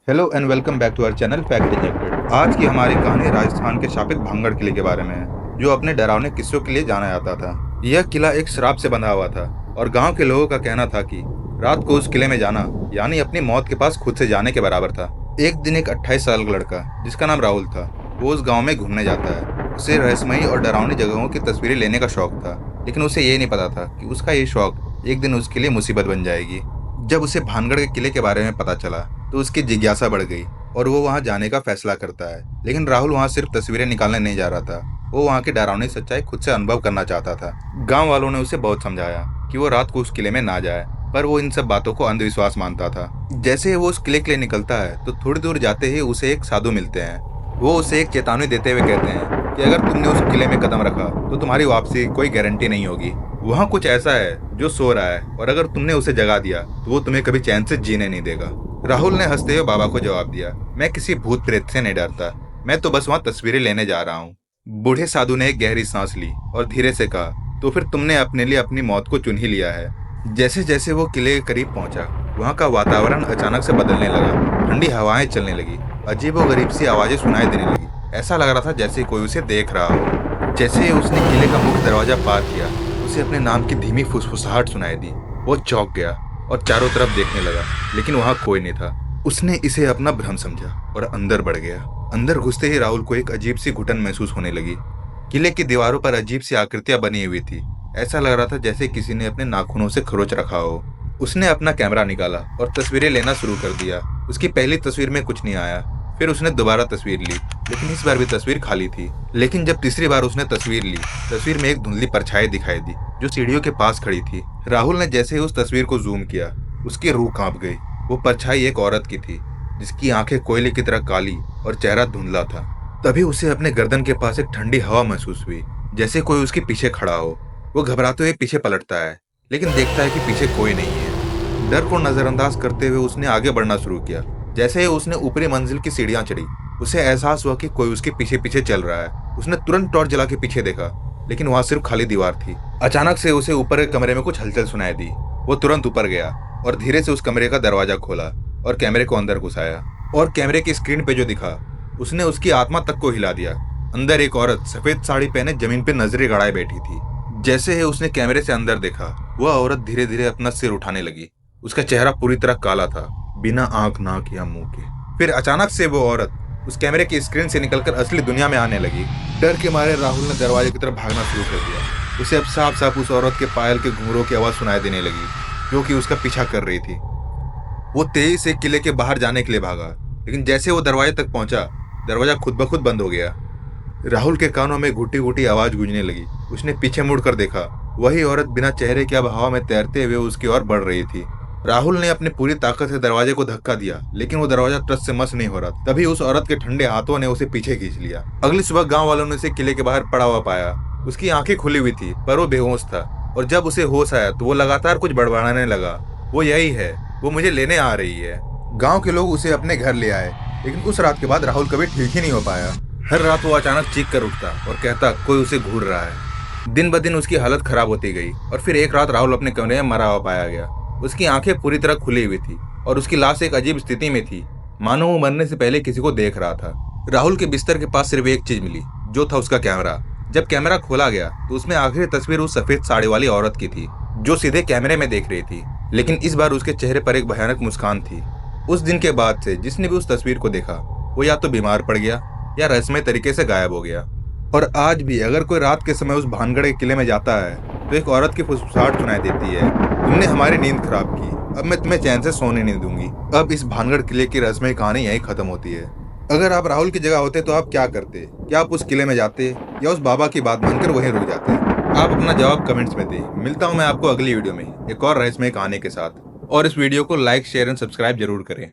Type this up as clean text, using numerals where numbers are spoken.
Hello and welcome back to our channel Fact Injected. आज की हमारी कहानी राजस्थान के शापित भांगड़ किले के बारे में है, जो अपने डरावने किस्सों के लिए जाना जाता था। यह किला एक श्राप से बंधा हुआ था और गांव के लोगों का कहना था कि रात को उस किले में जाना यानी अपनी मौत के पास खुद से जाने के बराबर था। एक दिन एक 28 साल का लड़का जिसका नाम राहुल था, वो उस गाँव में घूमने जाता है। उसे रहस्यमयी और डरावनी जगहों की तस्वीरें लेने का शौक था, लेकिन उसे ये नहीं पता था कि उसका ये शौक एक दिन उसके लिए मुसीबत बन जाएगी। जब उसे भानगढ़ के किले के बारे में पता चला तो उसकी जिज्ञासा बढ़ गई और वो वहां जाने का फैसला करता है। लेकिन राहुल वहां सिर्फ तस्वीरें निकालने नहीं जा रहा था, वो वहां की डरावनी सच्चाई खुद से अनुभव करना चाहता था। गांव वालों ने उसे बहुत समझाया कि वो रात को उस किले में ना जाए, पर वो इन सब बातों को अंधविश्वास मानता था। जैसे ही वो उस किले के लिए निकलता है तो थोड़ी दूर जाते ही उसे एक साधु मिलते हैं। वो उसे एक चेतावनी देते हुए कहते हैं कि अगर तुमने उस किले में कदम रखा तो तुम्हारी वापसी की कोई गारंटी नहीं होगी। वहाँ कुछ ऐसा है जो सो रहा है और अगर तुमने उसे जगा दिया तो वो तुम्हें कभी चैन से जीने नहीं देगा। राहुल ने हंसते हुए बाबा को जवाब दिया, मैं किसी भूत प्रेत से नहीं डरता, मैं तो बस वहाँ तस्वीरें लेने जा रहा हूँ। बूढ़े साधु ने एक गहरी सांस ली और धीरे से कहा, तो फिर तुमने अपने लिए अपनी मौत को चुन ही लिया है। जैसे जैसे वो किले के करीब पहुंचा, वहाँ का वातावरण अचानक से बदलने लगा। ठंडी हवाएं चलने लगी, अजीब और गरीब सी आवाजें सुनाई देने लगी। ऐसा लग रहा था जैसे कोई उसे देख रहा हो। जैसे ही उसने किले का मुख्य दरवाजा पार किया, उसे अपने नाम की धीमी फुसफुसाहट सुनाई दी। वो चौंक गया और चारों तरफ देखने लगा, लेकिन वहाँ कोई नहीं था। उसने इसे अपना भ्रम समझा और अंदर बढ़ गया। अंदर घुसते ही राहुल को एक अजीब सी घुटन महसूस होने लगी। किले की दीवारों पर अजीब सी आकृतियां बनी हुई थी। ऐसा लग रहा था जैसे किसी ने अपने नाखूनों से खरोच रखा हो। उसने अपना कैमरा निकाला और तस्वीरें लेना शुरू कर दिया। उसकी पहली तस्वीर में कुछ नहीं आया। फिर उसने दोबारा तस्वीर ली, लेकिन इस बार भी तस्वीर खाली थी। लेकिन जब तीसरी बार उसने तस्वीर ली, तस्वीर में एक धुंधली परछाई दिखाई दी जो सीढ़ियों के पास खड़ी थी। राहुल ने जैसे ही उस तस्वीर को जूम किया, उसकी रूह कांप गई। वो परछाई एक औरत की थी, जिसकी आंखें कोयले की तरह काली और चेहरा धुंधला था। तभी उसे अपने गर्दन के पास एक ठंडी हवा महसूस हुई, जैसे कोई उसके पीछे खड़ा हो। वो घबराते हुए पीछे पलटता है, लेकिन देखता है कि पीछे कोई नहीं है। डर को नजरअंदाज करते हुए उसने आगे बढ़ना शुरू किया। जैसे ही उसने ऊपरी मंजिल की सीढ़ियां चढ़ी, उसे एहसास हुआ कि कोई उसके पीछे पीछे चल रहा है। उसने तुरंत टॉर्च जला के पीछे देखा, लेकिन वहां सिर्फ खाली दीवार थी। अचानक से उसे ऊपर के कमरे में कुछ हलचल सुनाई दी। वो तुरंत ऊपर गया और धीरे से उस कमरे का दरवाजा खोला और कैमरे को अंदर घुसाया। और कैमरे की स्क्रीन पे जो दिखा, उसने उसकी आत्मा तक को हिला दिया। अंदर एक औरत सफेद साड़ी पहने जमीन पे नजरें गड़ाए बैठी थी। जैसे ही उसने कैमरे से अंदर देखा, वह औरत धीरे धीरे अपना सिर उठाने लगी। उसका चेहरा पूरी तरह काला था, बिना आंख, नाक या मुंह के। फिर अचानक से वो औरत उस कैमरे की स्क्रीन से निकलकर असली दुनिया में आने लगी। डर के मारे राहुल ने दरवाजे की तरफ भागना शुरू कर दिया। उसे अब साफ साफ उस औरत के पायल के घुंघरों की आवाज सुनाई देने लगी, जो कि उसका पीछा कर रही थी। वो तेजी से किले के बाहर जाने के लिए भागा, लेकिन जैसे वो दरवाजे तक पहुंचा, दरवाजा खुद ब खुद बंद हो गया। राहुल के कानों में घुटी घुटी आवाज गूंजने लगी। उसने पीछे मुड़कर देखा, वही औरत बिना चेहरे के अब हवा में तैरते हुए उसकी ओर बढ़ रही थी। राहुल ने अपनी पूरी ताकत से दरवाजे को धक्का दिया, लेकिन वो दरवाजा टस से मस नहीं हो रहा। तभी उस औरत के ठंडे हाथों ने उसे पीछे खींच लिया। अगली सुबह गांव वालों ने उसे किले के बाहर पड़ा हुआ पाया। उसकी आंखें खुली हुई थी, पर वो बेहोश था। और जब उसे होश आया तो वो लगातार कुछ बड़बड़ाने लगा, वो यही है, वो मुझे लेने आ रही है। गांव के लोग उसे अपने घर ले आए, लेकिन उस रात के बाद राहुल कभी ठीक ही नहीं हो पाया। हर रात वो अचानक चीख कर उठता और कहता कोई उसे घूर रहा है। दिन ब दिन उसकी हालत खराब होती गई और फिर एक रात राहुल अपने कमरे में मरा हुआ पाया गया। उसकी आंखें पूरी तरह खुली हुई थी और उसकी लाश एक अजीब स्थिति में थी, मानो वो मरने से पहले किसी को देख रहा था। राहुल के बिस्तर के पास सिर्फ एक चीज मिली, जो था उसका कैमरा। जब कैमरा खोला गया तो उसमें आखिरी तस्वीर उस सफेद साड़ी वाली औरत की थी, जो सीधे कैमरे में देख रही थी। लेकिन इस बार उसके चेहरे पर एक भयानक मुस्कान थी। उस दिन के बाद से जिसने भी उस तस्वीर को देखा, वो या तो बीमार पड़ गया या रहस्यमय तरीके से गायब हो गया। और आज भी अगर कोई रात के समय उस भानगढ़ के किले में जाता है तो एक औरत की फुसफुसाहट सुनाई देती है, तुमने हमारी नींद खराब की, अब मैं तुम्हें चैन से सोने नहीं दूंगी। अब इस भानगढ़ किले की रहस्यमय कहानी यहीं खत्म होती है। अगर आप राहुल की जगह होते तो आप क्या करते? क्या आप उस किले में जाते या उस बाबा की बात मानकर वहीं रुक जाते? आप अपना जवाब कमेंट्स में दें। मिलता हूं मैं आपको अगली वीडियो में एक और रहस्यमय कहानी के साथ। और इस वीडियो को लाइक, शेयर एंड सब्सक्राइब जरूर करें।